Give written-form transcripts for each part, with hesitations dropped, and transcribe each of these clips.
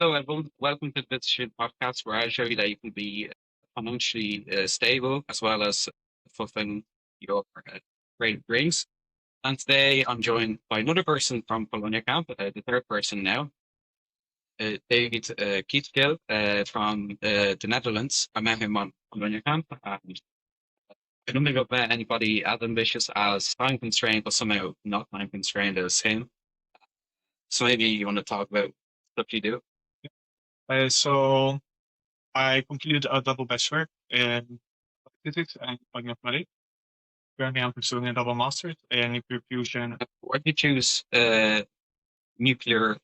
So, everyone, welcome to the Physicists podcast, where I show you that you can be financially stable as well as fulfilling your great dreams. And today I'm joined by another person from Polonia Camp, the third person now, Dawid Kiszkiel from the Netherlands. I met him on Polonia Camp, and I don't think I've met anybody as ambitious as time constrained, but somehow not time constrained as him. So maybe you want to talk about stuff you do. So I completed a double bachelor in physics and mathematics. Currently, I'm pursuing a double master's in nuclear fusion. Why did you choose nuclear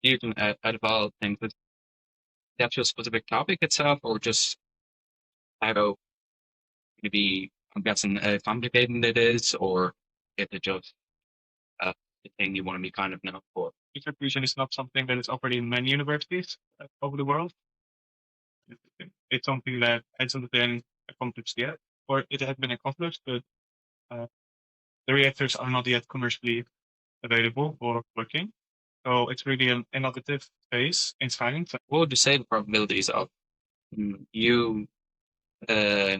fusion out of all things? Is that just a specific topic itself, or just how maybe I'm guessing complicated it is, or is it just the thing you want to be kind of known for? Nuclear fusion is not something that is offered in many universities over the world. It's something that hasn't been accomplished yet, or it has been accomplished, but the reactors are not yet commercially available or working. So it's really an innovative phase in science. What would you say the probabilities of you uh,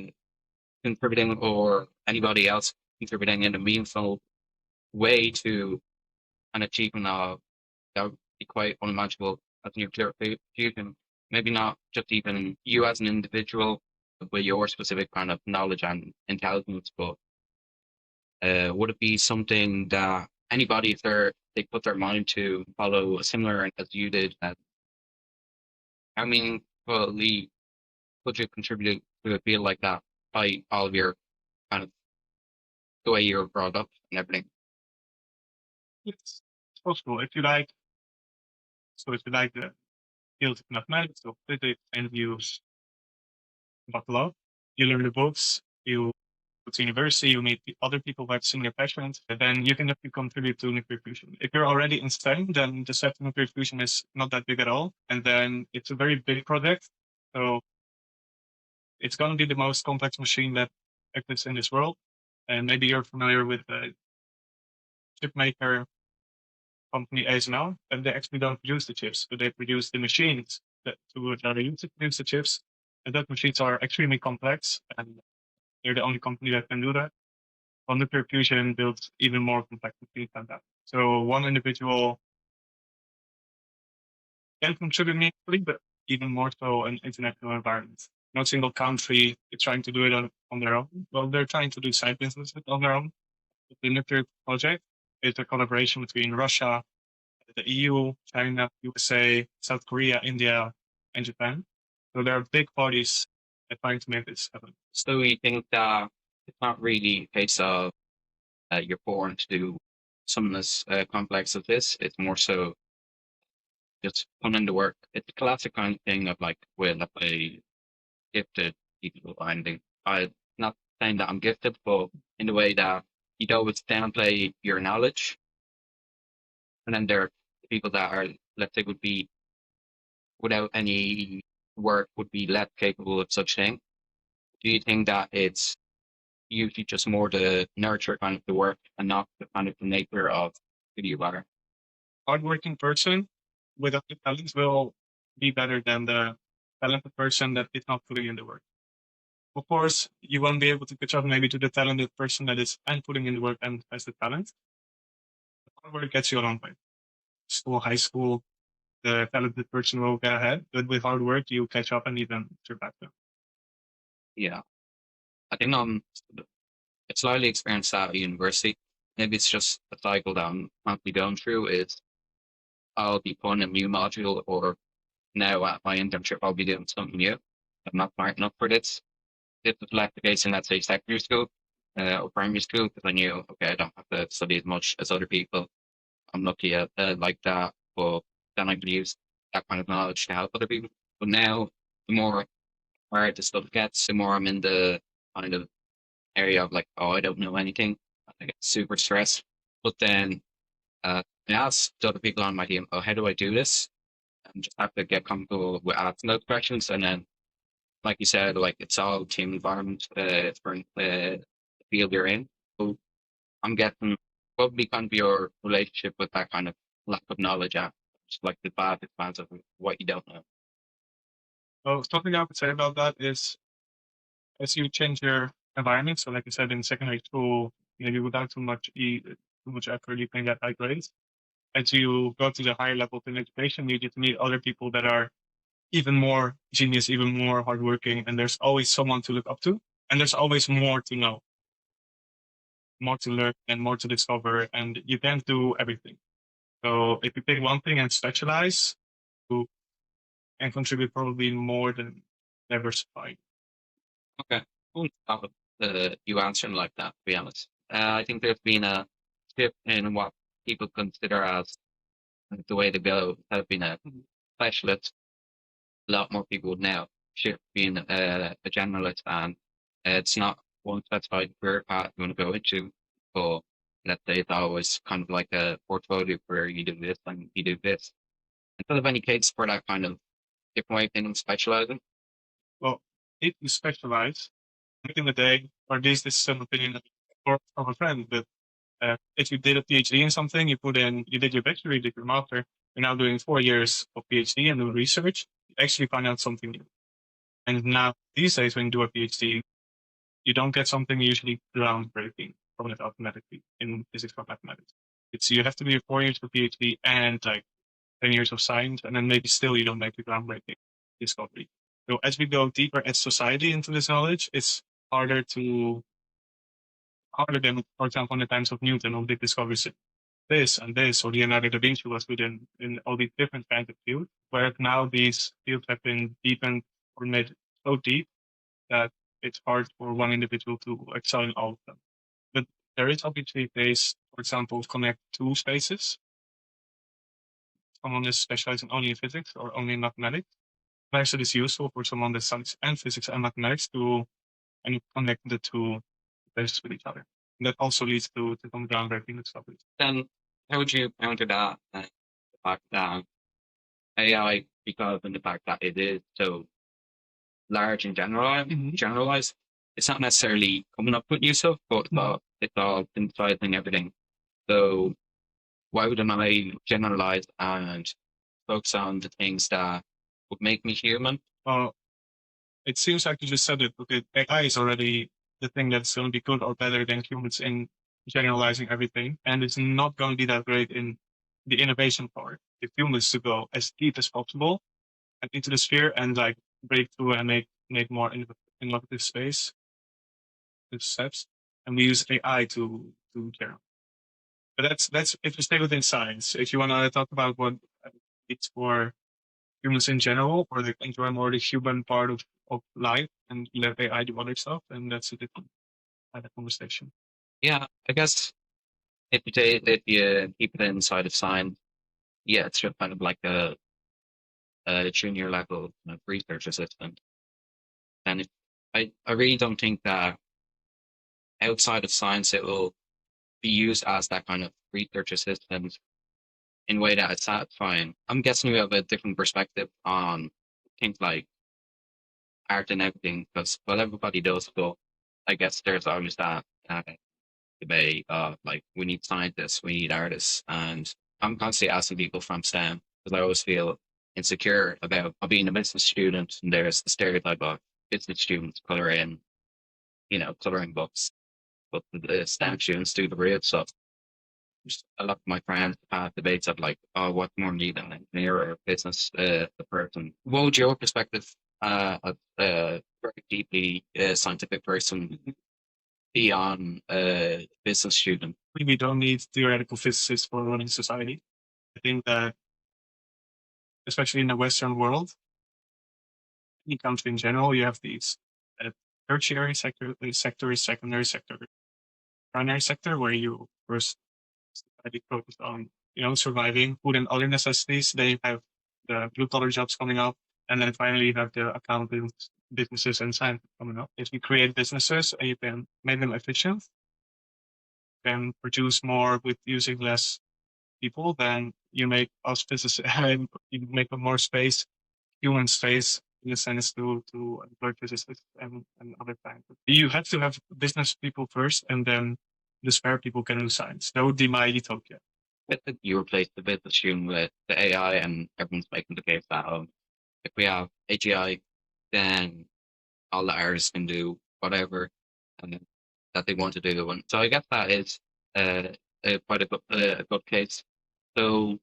contributing or anybody else contributing in a meaningful way to an achievement of that would be quite unimaginable as nuclear fusion? Maybe not just even you as an individual with your specific kind of knowledge and intelligence, but would it be something that anybody, if they put their mind to follow a similar as you did, how meaningfully could you contribute to a field like that by all of your kind of the way you're brought up and everything? It's possible if you like. So if you like the field of mathematics or physics and you buckle up, you learn the books, you go to university, you meet other people who have similar passions, and then you can definitely contribute to nuclear fusion. If you're already in STEM, then the set of nuclear fusion is not that big at all. And then it's a very big project. So it's going to be the most complex machine that exists in this world. And maybe you're familiar with the chip maker company ASML, and they actually don't produce the chips, but they produce the machines that are used to produce the chips. And those machines are extremely complex, and they're the only company that can do that. Well, nuclear fusion builds even more complex machines than that. So one individual can contribute meaningfully, but even more so in international environments. No single country is trying to do it on their own. Well, they're trying to do side businesses on their own. The nuclear project is a collaboration between Russia, the EU, China, USA, South Korea, India, and Japan. So there are big parties that trying to make this happen. So you think that it's not really a case of you're born to do something as complex as this. It's more so just put into work. It's a classic kind of thing of like, well, I gifted people finding. I'm not saying that I'm gifted, but in the way that you don't always downplay your knowledge. And then there are people that are, let's say, would be without any work would be less capable of such thing. Do you think that it's usually just more the nurture kind of the work and not the kind of the nature of who you are? Hardworking person without the talents will be better than the talented person that is not putting in the work. Of course, you won't be able to catch up maybe to the talented person that is and putting in the work and has the talent. Hard work gets you a long way. School, high school, the talented person will get ahead, but with hard work, you catch up and even surpass them. Yeah. I think it's slightly experienced at university. Maybe it's just a cycle that I'm constantly going through is I'll be put in a new module or now at my internship I'll be doing something new. I'm not smart enough for this. This was left the case in let's say secondary school or primary school because I knew okay I don't have to study as much as other people. I'm lucky at like that, but then I could use that kind of knowledge to help other people. But now the more hard the stuff gets, the more I'm in the kind of area of like, oh, I don't know anything. I get super stressed. But then I ask the other people on my team, oh, how do I do this? And just have to get comfortable with asking those questions. And then, like you said, like it's all team environment for the field you're in. So I'm getting what would be kind of your relationship with that kind of lack of knowledge at just like the bad expanse of what you don't know. So something I would say about that is as you change your environment, so like I said in secondary school, maybe without too much effort, you can get high grades. As you go to the higher levels in education, you get to meet other people that are even more genius, even more hardworking, and there's always someone to look up to, and there's always more to know, more to learn, and more to discover, and you can't do everything. So if you pick one thing and specialize, you can contribute probably more than diversifying. Okay. Wouldn't stop with you answering like that, to be honest. I think there's been a shift in what people consider as the way to go. Have been a specialist. A lot more people would now shift being a generalist, and it's not one specified career path you want to go into. But let's say it's always kind of like a portfolio career. You do this and you do this. Instead of any case for that kind of different way of thinking, specializing. Well, if you specialize, back in the day, or at least this is an opinion of a friend, but if you did a PhD in something, you did your bachelor, you did your master, you're now doing 4 years of PhD and doing research, you actually find out something new. And now, these days, when you do a PhD, you don't get something usually groundbreaking from it automatically in physics or mathematics. You have to do 4 years of PhD and like 10 years of science, and then maybe still you don't make the groundbreaking discovery. So as we go deeper as society into this knowledge, it's harder to harder than, for example, in the times of Newton, who did discoveries this and this, or Leonardo da Vinci was good in all these different kinds of fields. Whereas now these fields have been deepened or made so deep that it's hard for one individual to excel in all of them. But there is obviously ways, for example, connect two spaces. Someone is specializing only in physics or only in mathematics. Perhaps it is useful for someone that studies and physics and mathematics to and connect the two places with each other. And that also leads to some groundbreaking discoveries. Then how would you counter that? The fact that AI, because of the fact that it is so large and generalized, it's not necessarily coming up with new stuff, but it's all synthesizing everything. So why wouldn't I generalize and focus on the things that would make me human? It seems like you just said it. Okay, AI is already the thing that's going to be good or better than humans in generalizing everything, and it's not going to be that great in the innovation part. If humans to go as deep as possible and into the sphere and like break through and make more innovative space steps, and we use AI to general. But that's if you stay within science. If you want to talk about what it's for humans in general, or they enjoy more the human part of life and let AI do other stuff, and that's a different kind of conversation. Yeah, I guess if you keep it inside of science, yeah, it's just kind of like a junior level kind of research assistant. And I really don't think that outside of science it will be used as that kind of research assistant in a way that is satisfying. I'm guessing you have a different perspective on things like art and everything, because well, everybody does, but I guess there's always that debate of like we need scientists, we need artists, and I'm constantly asking people from STEM because I always feel insecure about being a business student, and there's the stereotype of business students coloring, coloring books, but the STEM students do the real stuff. Just a lot of my friends have had debates of like, oh, what's more needed, an engineer or a business the person? What would your perspective as a very deeply scientific person be on a business student? We don't need theoretical physicists for running society. I think that, especially in the Western world, any country in general, you have these tertiary sector, secondary sector, primary sector, where you first study focused on surviving, food and other necessities. Then you have the blue collar jobs coming up, and then finally you have the accountants, businesses, and science coming up. If you create businesses and you can make them efficient, can produce more with using less people, then you make us physicists, you make a more space, human space, in a sense to employ physicists and other kinds. You have to have business people first, and then the spare people can do science. That would be my utopia. with it, you replace the business student with the AI, and everyone's making the case that if we have AGI, then all the artists can do whatever uh, that they want to do. And so I guess that is quite a good case. So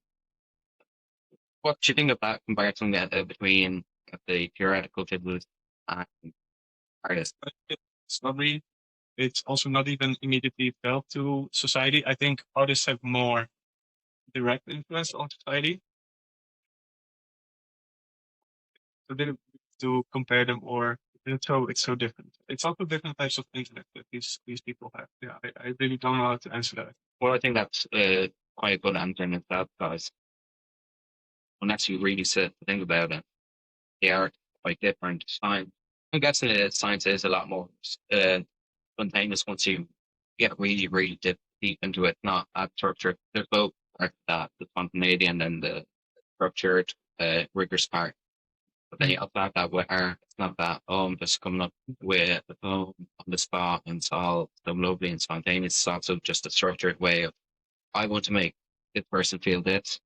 what do you think of that comparison between the theoretical physicists and artists? It's not really, it's also not even immediately felt to society. I think artists have more direct influence on society. So they don't need to compare them, or it's so different. It's also different types of intellect that these people have. Yeah, I really don't know how to answer that. Well, I think that's quite a good answer in itself, guys. Unless you really sit to think about it, they are quite different. Science, I guess science is a lot more spontaneous once you get really, really deep into it, not as structured. There's both parts of that, the spontaneity and then the structured, rigorous part. But then you also have that where it's not that, oh, I'm just coming up with a poem on the spot and it's all so lovely and spontaneous. It's also just a structured way of, I want to make this person feel this.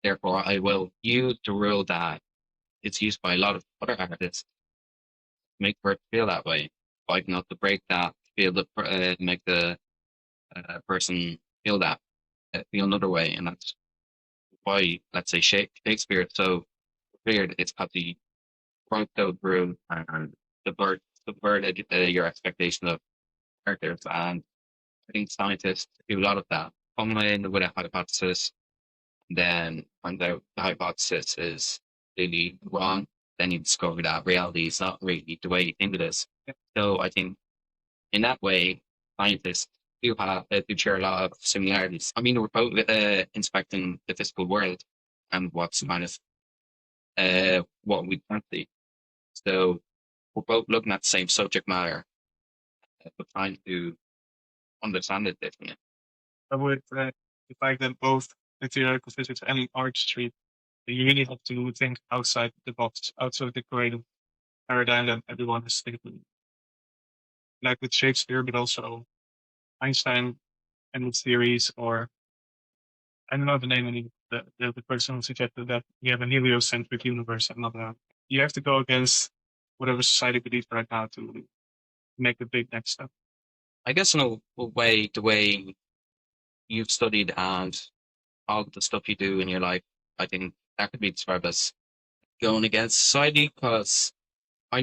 Therefore, I will use the rule that it's used by a lot of other artists to make her feel that way. I can also break that, make the person feel another way. And that's why, let's say, Shakespeare is so weird. It's got the front so through and subverted your expectation of characters. And I think scientists do a lot of that. Come in with a hypothesis, and then find out the hypothesis is really wrong. Then you discover that reality is not really the way you think it is. So I think in that way, scientists do share a lot of similarities. I mean, we're both inspecting the physical world and what's kind of what we can't see. So we're both looking at the same subject matter, but trying to understand it differently. I would the fact that both in theoretical physics and in artistry, you really have to think outside the box, outside the creative paradigm that everyone is thinking. Like with Shakespeare, but also Einstein and his theories, or I don't know the name of the person who suggested that we have a heliocentric universe and not a. You have to go against whatever society believes right now to make the big next step. I guess in a way, the way you've studied and all the stuff you do in your life, I think that could be described as going against society because I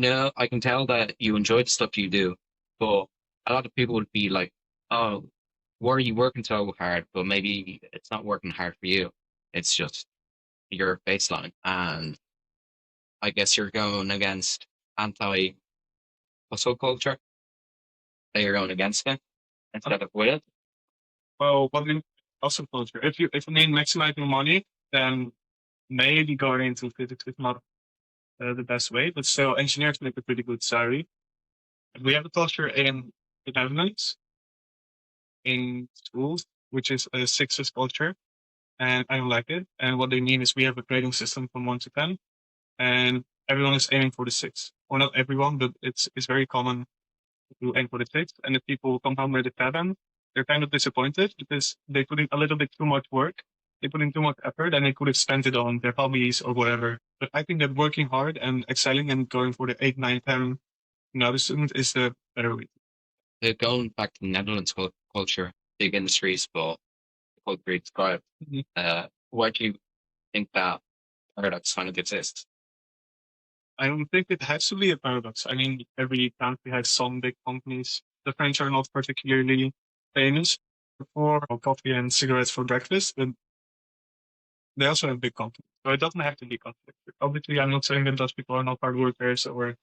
can tell that you enjoy the stuff you do, but a lot of people would be like, oh, why are you working so hard? But maybe it's not working hard for you. It's just your baseline. And I guess you're going against anti hustle culture. That you're going against it instead of with it. Well, what in also culture? If you mean maximizing money, then maybe going into physics is not the best way. But still, engineers make a pretty good salary. We have a culture in the Netherlands in schools, which is a sixes culture, and I don't like it. And what they mean is we have a grading system from 1 to 10, and everyone is aiming for the six. Or not everyone, but it's very common to aim for the six. And if people come home with a 7, they're kind of disappointed because they put in a little bit too much work. They put in too much effort and they could have spent it on their hobbies or whatever. But I think that working hard and excelling and going for the 8, 9, 10 another student is the better way. Going back to the Netherlands culture, big industries, but culture described. Why do you think that paradox kind of exists? I don't think it has to be a paradox. I mean, every country has some big companies. The French are not particularly famous for coffee and cigarettes for breakfast, but they also have big companies. So it doesn't have to be contradictory. Obviously, I'm not saying that those people are not hard workers or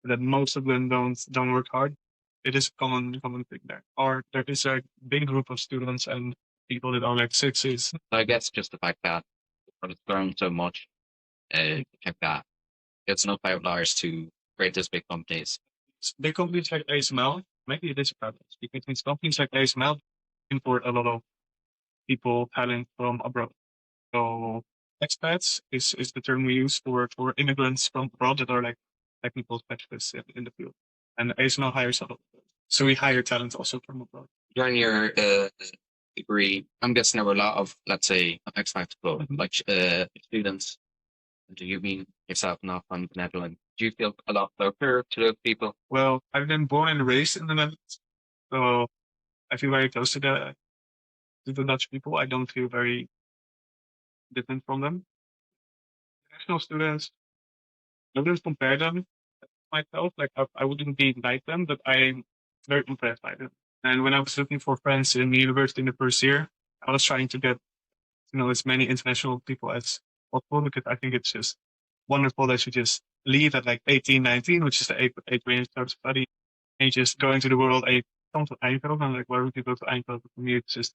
that most of them don't work hard. It is a common thing there. Or there is a big group of students and people that are like sixes. I guess just the fact that it's grown so much, check that it's enough outliers to create these big companies. Big companies like ASML, maybe it is a paradox because these companies like ASML import a lot of people, talent from abroad. So expats is the term we use for immigrants from abroad that are like technical specialists in the field. And ASML hires a lot. So we hire talent also from abroad. During your degree, I'm guessing there were a lot of, let's say, expectable, like students. Do you mean yourself not from the Netherlands? Do you feel a lot closer to those people? Well, I've been born and raised in the Netherlands, so I feel very close to the Dutch people. I don't feel very different from them. International students, I wouldn't compare them myself. Like I wouldn't be like them, but I'm very impressed by them. And when I was looking for friends in university in the first year, I was trying to get as many international people as possible because I think it's just wonderful that you just leave at like 18, 19, which is the age when you start to study, and you just go into the world. I come to Eindhoven, I'm like, where would you go to Eindhoven? For me, it's just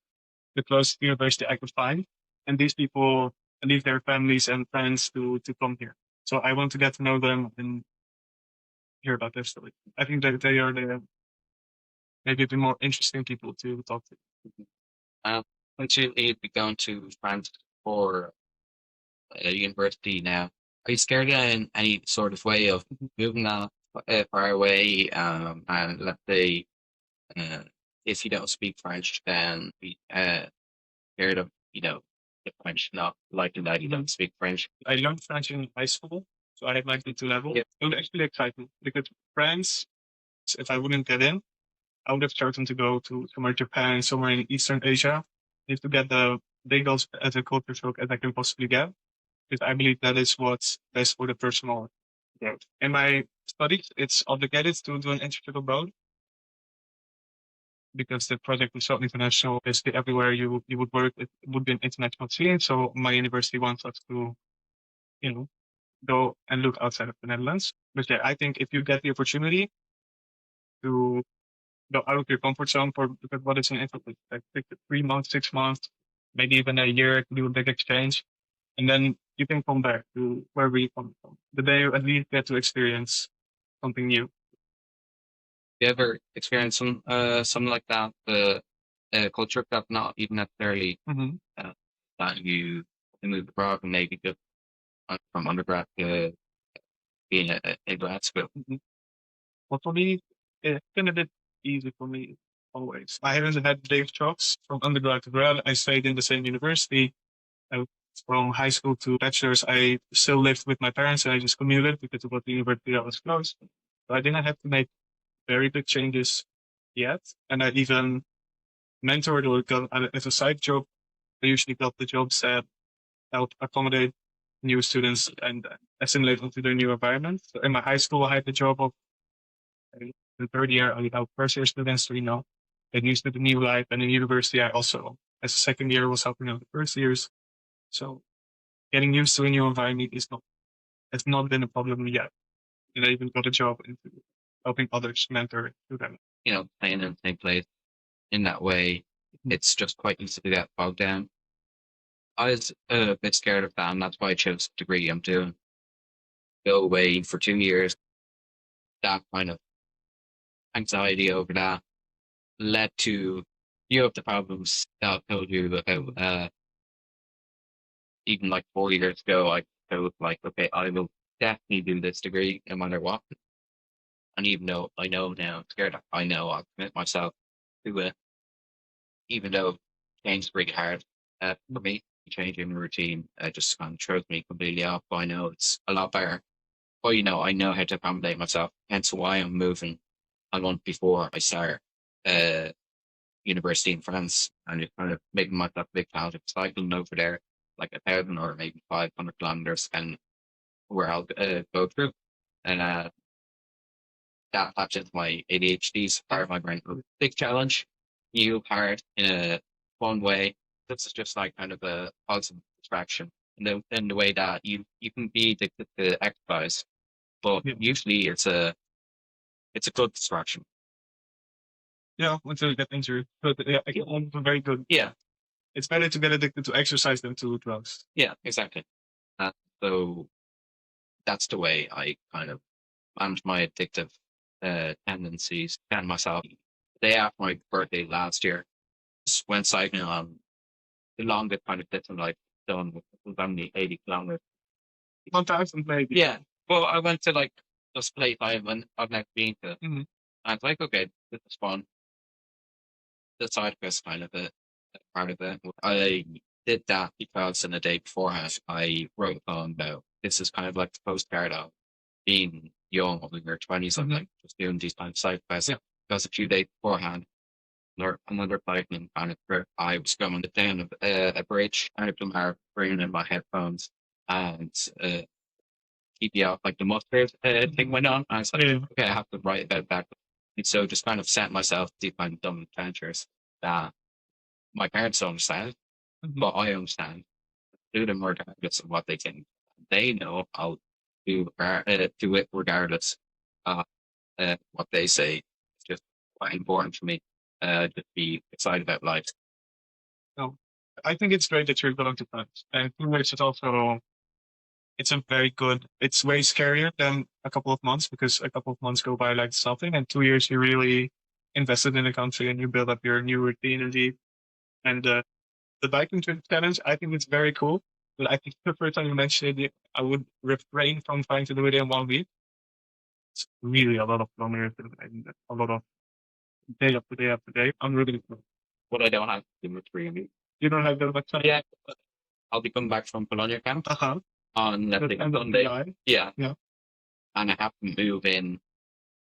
the closest university I could find. And these people leave their families and friends to come here. So I want to get to know them and hear about their story. I think that they are maybe the more interesting people to talk to. Once you'd be going to France for a university now, are you scared in any sort of way of moving that far away? And let's say, uh, if you don't speak French, then be scared of, the French not liking that you don't speak French. I learned French in high school, so I had my B2 level. Yeah. It would actually excite me because France, if I wouldn't get in, I would have chosen to go to somewhere Japan, somewhere in Eastern Asia, just to get the big as a culture shock as I can possibly get. Because I believe that is what's best for the personal growth. In my studies, it's obligated to do an internship abroad because the project is so international. Basically, everywhere you would work, it would be an international scene. So my university wants us to, go and look outside of the Netherlands. But yeah, I think if you get the opportunity to go out of your comfort zone because what is an internship? Like 3 months, 6 months, maybe even a year to do a big exchange. And then you can come back to where we come from. But then you at least get to experience something new. You ever experienced something like that? The culture shock, not even necessarily that you moved abroad and maybe just from undergrad to being a grad school. Well, for me, it's been a bit easy for me always. I haven't had big shocks from undergrad to grad. I stayed in the same university. From high school to bachelor's, I still lived with my parents and I just commuted because of what the university that was close. So I didn't have to make very big changes yet. And I even mentored or got as a side job. I usually got the jobs that help accommodate new students and assimilate into their new environment. So in my high school, I had the job of the third year, I helped first year students to, get used to the new life. And in university, I also, as a second year, was helping out the first years. So getting used to a new environment has not been a problem yet. And I even got a job into helping others mentor to them. Playing in the same place in that way, it's just quite easy to get bogged down. I was a bit scared of that, and that's why I chose the degree I'm doing. Go away for 2 years. That kind of anxiety over that led to few of the problems that I told you about. Even like 4 years ago, I felt like, okay, I will definitely do this degree no matter what. And even though I know now, I'm scared, I know I'll commit myself to it, even though change is really hard for me. Changing routine just kind of throws me completely off. But I know it's a lot better. But I know how to accommodate myself. Hence why I'm moving a month before I start university in France, and just kind of making myself a big habit of cycling over there, like 1,000 or maybe 500 kilometers, and where I'll go through. And that taps into my ADHD's part of my brain. Big challenge, new part in a fun way. This is just like kind of a positive distraction. In the way that you can be addicted to exercise, but usually it's a good distraction. Yeah, until you get injured. But yeah, I'm very good. Yeah, it's better to get addicted to exercise than to drugs. Yeah, exactly. So that's the way I kind of manage my addictive tendencies and myself. The day after my birthday last year, just went cycling on the longest kind of distance I've done, was only 80 kilometers. 1,000 maybe. Yeah. Well, I went to like this place I've never been to. And it's like, okay, this is fun. The side quest kind of part of it. I did that because in the day beforehand, I wrote a poem about this is kind of like the postcard of being young when we were 20 something, just doing these kind of side quests. Yeah. Because a few days beforehand, another biking kind of trip, I was going down a bridge out of Dunbar, bringing in my headphones and keep you out like the mustard thing went on. I was like, Yeah. okay, I have to write about that. And so just kind of set myself these kind of dumb adventures that my parents don't understand, but I understand. Do them regardless of what they think. They know I'll do it regardless of what they say. It's just quite important for me to be excited about life. No, I think it's great that you're going to France. And 2 years is also, it's a very good, it's way scarier than a couple of months because a couple of months go by like something. And 2 years, you really invested in the country and you build up your new routine indeed. And the biking trip challenge, I think it's very cool. But I think the first time you mentioned it, I would refrain from trying to do it in 1 week. It's really a lot of kilometers and a lot of day after day after day. I'm really, What I don't have to do much really. you don't have that much time. Yeah, I'll be coming back from Polonia Camp Uh-huh. on That's think end of Sunday. July. Yeah. Yeah. And I have to move in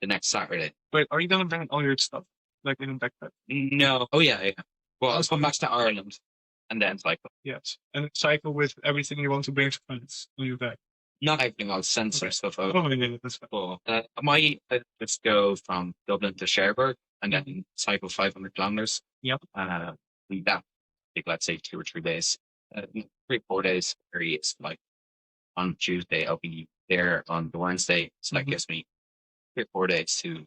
the next Saturday. Wait, are you gonna bring all your stuff? Like in a backpack? No. Oh yeah, yeah. Well, I'll Also, come back to Ireland and then cycle. yes. And cycle with everything you want to bring to France when you're back. Not everything, I'll sensor Okay. stuff out. Oh, yeah, that's fine. But I might just go from Dublin to Cherbourg and then cycle 500 kilometers. Yep. That take, let's say, 2 or 3 days. 3 4 days. It's like on Tuesday, I'll be there on the Wednesday. So that gives me 3 or 4 days to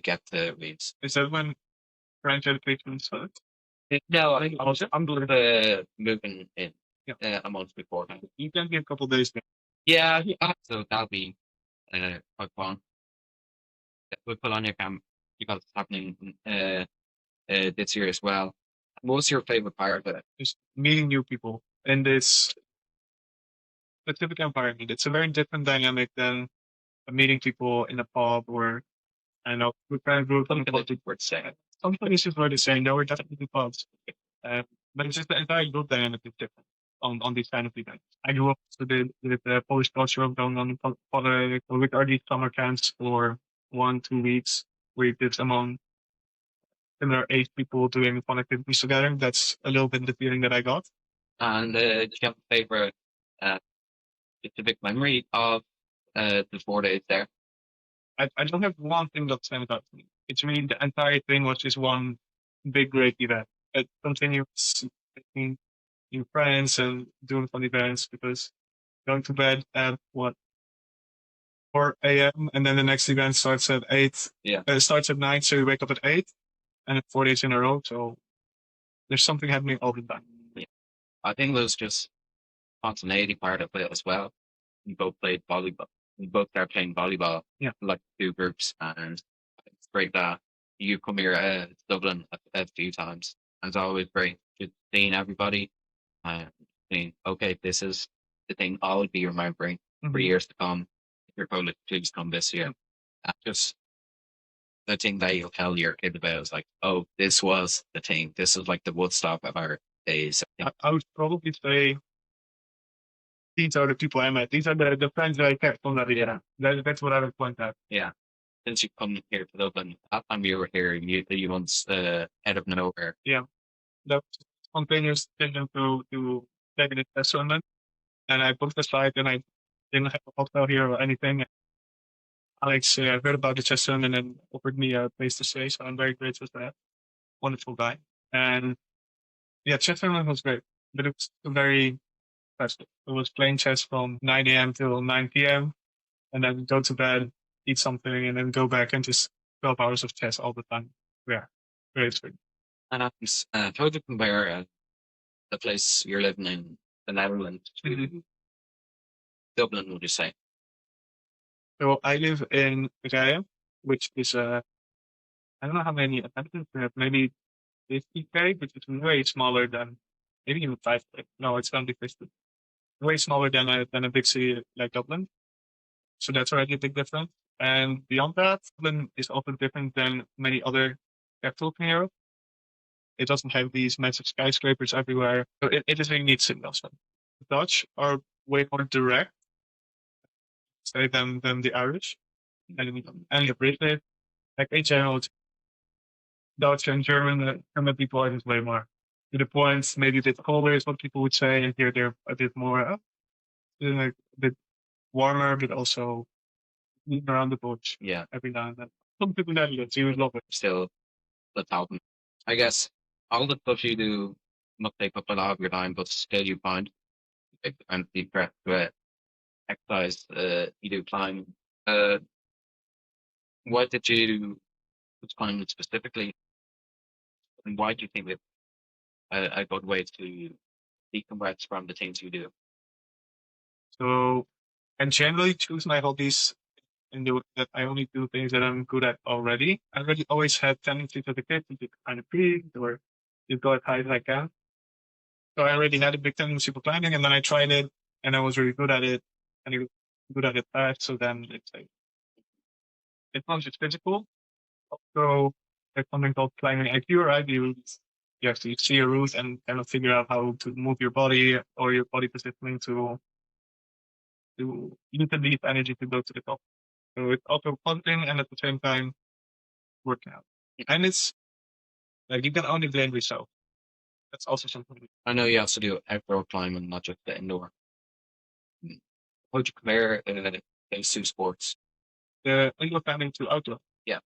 get the reads. Is that when French education starts? No, I think I'm moving in a month before. You can be a couple days there. Yeah, so that'll be quite fun. With Polonia Camp, because it's happening this year as well. What's your favorite part of it? Just meeting new people in this specific environment. It's a very different dynamic than meeting people in a pub or, I know, with friend groups. Some places were saying. Some places were the same. There were definitely pubs. But it's just the entire group dynamic is different on these kind of events. I grew up with the Polish culture of going on with our these summer camps for 1 2 weeks. We did among similar age people doing fun activities together. That's a little bit the feeling that I got. And do you have a favorite specific memory of the 4 days there? I don't have one thing that stands out to me. It's really the entire thing was just one big great event. It continues making new friends and doing fun events because going to bed at 4 a.m. and then the next event starts at 8. Yeah. It starts at 9, so you wake up at 8 and it's 4 days in a row. So there's something happening all the time. Yeah. I think there's just spontaneity part of it as well. We both played volleyball. We both started playing volleyball, like 2 groups, and it's great that you come here to Dublin a few times. And it's always great just seeing everybody and saying, okay, this is the thing I'll be remembering for years to come. If you're going to please come this year. And just the thing that you'll tell your kid about is like, oh, this was the thing. This is like the Woodstock of our days. I would probably say these are the people I met. These are the friends that I kept from that event. That's what I would point out. Yeah. Since you come here to Dublin, that time you were here, you once out of nowhere. Yeah. That spontaneous decision to take an test tournament. And I booked the flight and I didn't have a hotel here or anything. Alex heard about the chess tournament and offered me a place to stay. So I'm very grateful for that. Wonderful guy. And yeah, chess tournament was great, but it was very festive. It was playing chess from 9 a.m. till 9 p.m. and then go to bed, eat something, and then go back and just 12 hours of chess all the time. Yeah, very sweet. And how would you compare the place you're living in, the Netherlands, to Dublin, would you say? So I live in Rijen, which is I don't know how many inhabitants we have, maybe 50K, which is way smaller than maybe even 5K. No, it's only 50. Way smaller than a big city like Dublin. So that's already a big difference. And beyond that, Dublin is also different than many other capitals in Europe. It doesn't have these massive skyscrapers everywhere. So it is really neat signals. The Dutch are way more direct, say, than the Irish and the British. Like in general, Dutch and German people are just way more to the point. Maybe a bit colder is what people would say, and here they're a bit more, like a bit warmer, but also around the bush. Yeah, Every now and then. Some people in the Netherlands, you would love it. still the top. I guess all the stuff you do must take up a lot of your time, but still you find like, and be prep to exercise. You do climb. Uh, why did you climb specifically, and why do you think it's a good way to decompress from the things you do? So, and generally choose my hobbies in the way that I only do things that I'm good at already. I already always had tendencies as a kid to be kind of big or to go as high as I can. So I already had a big tendency for climbing, and then I tried it, and I was really good at it, and I was good at it fast. So then it's like it's not just physical. Also, there's something called climbing IQ, right? You actually see a route and kind of figure out how to move your body or your body positioning to use the least energy to go to the top. So it's also fun and at the same time working out. And it's like you can only blame yourself. That's also something. I know you also do outdoor climbing, not just the indoor. Mm. How would you compare those two sports? The indoor climbing to outdoor. Yeah.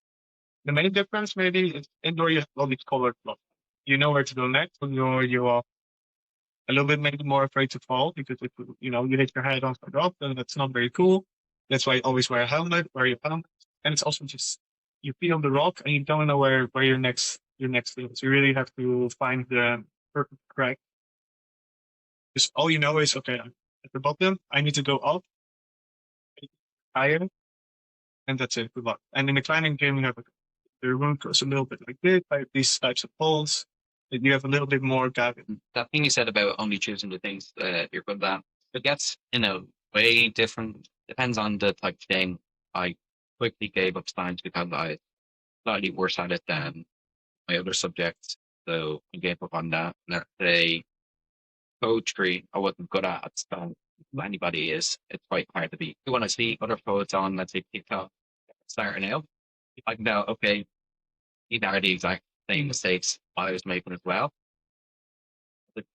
The main difference maybe is indoor you have all these colored blocks. You know where to go next. You are a little bit maybe more afraid to fall because if you hit your head on the rock, then that's not very cool. That's why you always wear a helmet, wear your helmet. And it's also just you feel the rock and you don't know where your next is. You really have to find the perfect crack. Because all you know is okay, I'm at the bottom, I need to go up higher, and that's it. Good luck. And in the climbing game you have the room goes a little bit like this, like these types of poles. You have a little bit more gap. That thing you said about only choosing the things that you're good at, it gets, way different. Depends on the type of game. I quickly gave up science because I slightly worse at it than my other subjects. So I gave up on that. Let's say poetry, I wasn't good at. So anybody is, it's quite hard to beat. When I see other poets on, let's say TikTok, starting out, I can know, okay, these are the exact same mistakes I was making as well. But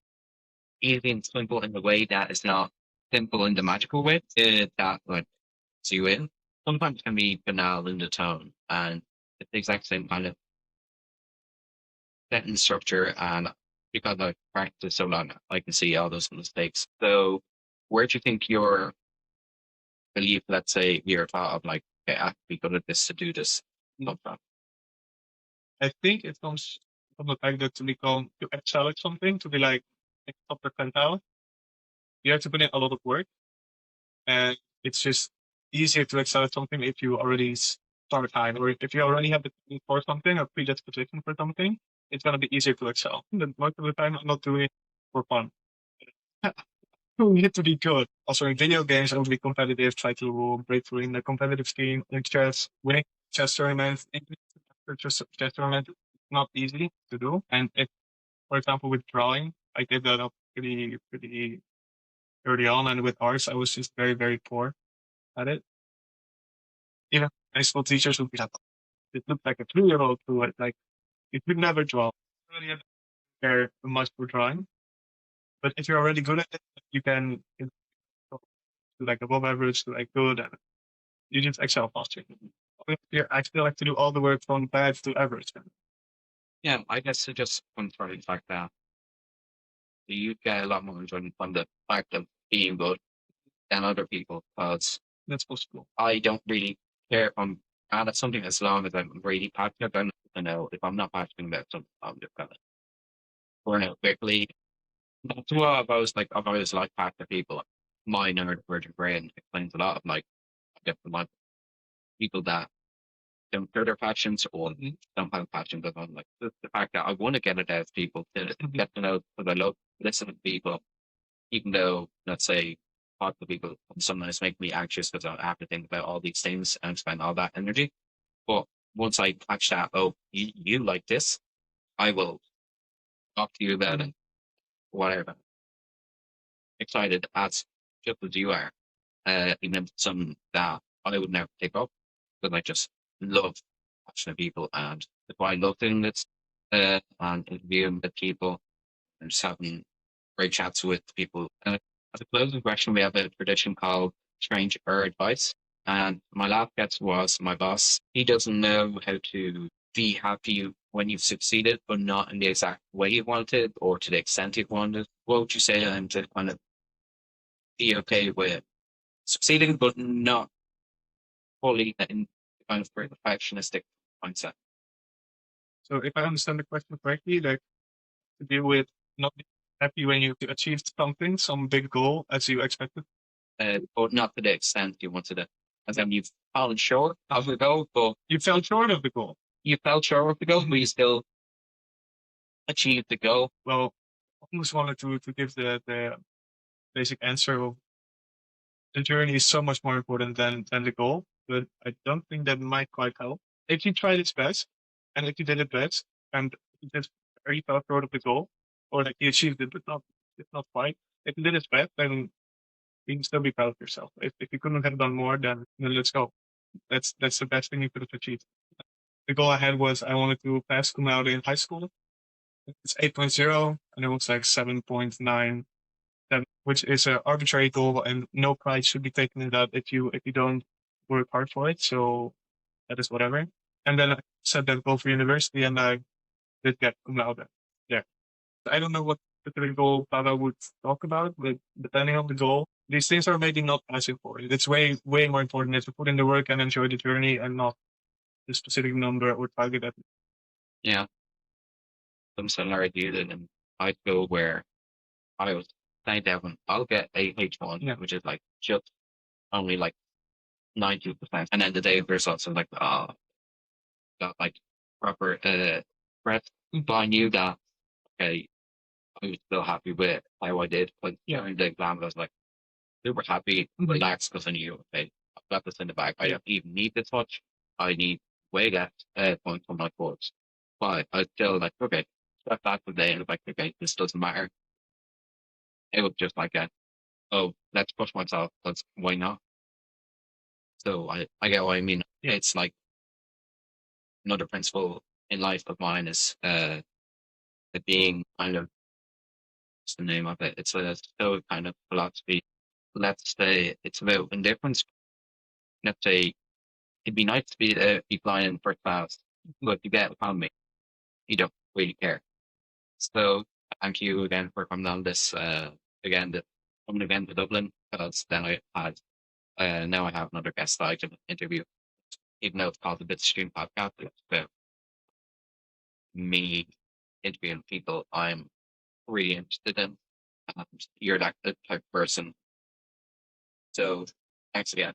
easy and simple in the way that is not simple in the magical way, that like see you in. Sometimes it can be banal in the tone, and it's the exact same kind of sentence structure. And because I've practiced so long, I can see all those mistakes. So, where do you think your belief, let's say, your thought of like, okay, I have to be good at this to do this, come from? I think it comes from the fact that to excel at something, to be like top percentile, you have to put in a lot of work. And it's just easier to excel at something if you already start high, or if you already have the technique for something, a predisposition for something, it's gonna be easier to excel. But most of the time I'm not doing it for fun. You need to be good. Also in video games, I will be competitive, try to break through in the competitive scene, in chess, winning chess tournaments, chess tournament, it's not easy to do. And if, for example, with drawing, I gave that up pretty early on, and with arts, I was just very, very poor at it. Even high school teachers would be like, it looked like a 3-year-old who had like, it would never draw. I really have to care much for drawing. But if you're already good at it, you can go to like above average to like good, and you just excel faster. I still like to do all the work from bad to average. Yeah, I guess it just comes from the fact that you get a lot more enjoyment from the fact of being good than other people because That's possible. I don't really care if I'm bad at something as long as I'm really passionate. Then I know if I'm not passionate about something, I'm just gonna burn out quickly. That's what I've always liked passionate people. My nerd virgin brain explains a lot of like I get from like people that don't share their passions or don't have passions at all. Like the fact that I want to get it out of people to get to know because I love listening to people, even though let's say talk to people can sometimes make me anxious because I have to think about all these things and spend all that energy. But once I catch that, oh, you like this, I will talk to you about it, whatever. Excited as just as you are. Even if it's something that I would never pick up, but I just love watching the people and that's why I love doing this, and interviewing the people and just having great chats with people. As a closing question, we have a tradition called Strange or Advice. And my last guest was my boss. He doesn't know how to be happy when you've succeeded, but not in the exact way you wanted or to the extent you wanted. What would you say to him to kind of be okay with succeeding, but not fully in kind of perfectionistic mindset? So if I understand the question correctly, like to deal with not being happy when you achieved something, some big goal as you expected. But not to the extent you wanted it. As in, you've fallen short of the goal, but You fell short of the goal. you fell short of the goal, but you still achieved the goal. Well, I almost wanted to give the basic answer of the journey is so much more important than the goal, but I don't think that might quite help. If you tried its best and if you did it best and you just very fell short of the goal, or like you achieved it but not it's not quite. If you did its best, then you can still be proud of yourself. If you couldn't have done more, then let's go. That's the best thing you could have achieved. The goal I had was I wanted to pass cum laude in high school. It's 8.0 and it was like 7.9, which is an arbitrary goal and no prize should be taken in that if you don't work hard for it. So that is whatever. And then I set that goal for university and I did get cum laude there. I don't know what specific goal Pava would talk about, but depending on the goal, these things are maybe not as important. It's way more important is to put in the work and enjoy the journey and not the specific number or target. Yeah, some similarity in high school where I was saying to everyone, I'll get a H1, Yeah. which is like just only like 90%. And then the day of the results, I was like, got like proper press. But I knew that, okay, I was still happy with how I did. But during the exam, I was like super happy, relaxed because I knew, okay, I've got this in the bag. I don't even need this much. I need way less points on my course. But I still like, okay, step back for the day and like, okay, this doesn't matter. It was just like oh, let's push myself. Let's why not? So I get what I mean. It's like another principle in life of mine is it being kind of what's the name of it? It's a stoic kind of philosophy. Let's say it's about indifference. Let's say it'd be nice to be flying in first class, but if you get economy, you don't really care. So thank you again for coming on this again coming again to Dublin because then I had now I have another guest that I can interview, even though it's called the Bit Stream Podcast. It's about me interviewing people I'm really interested in. And you're that type of person. So thanks again.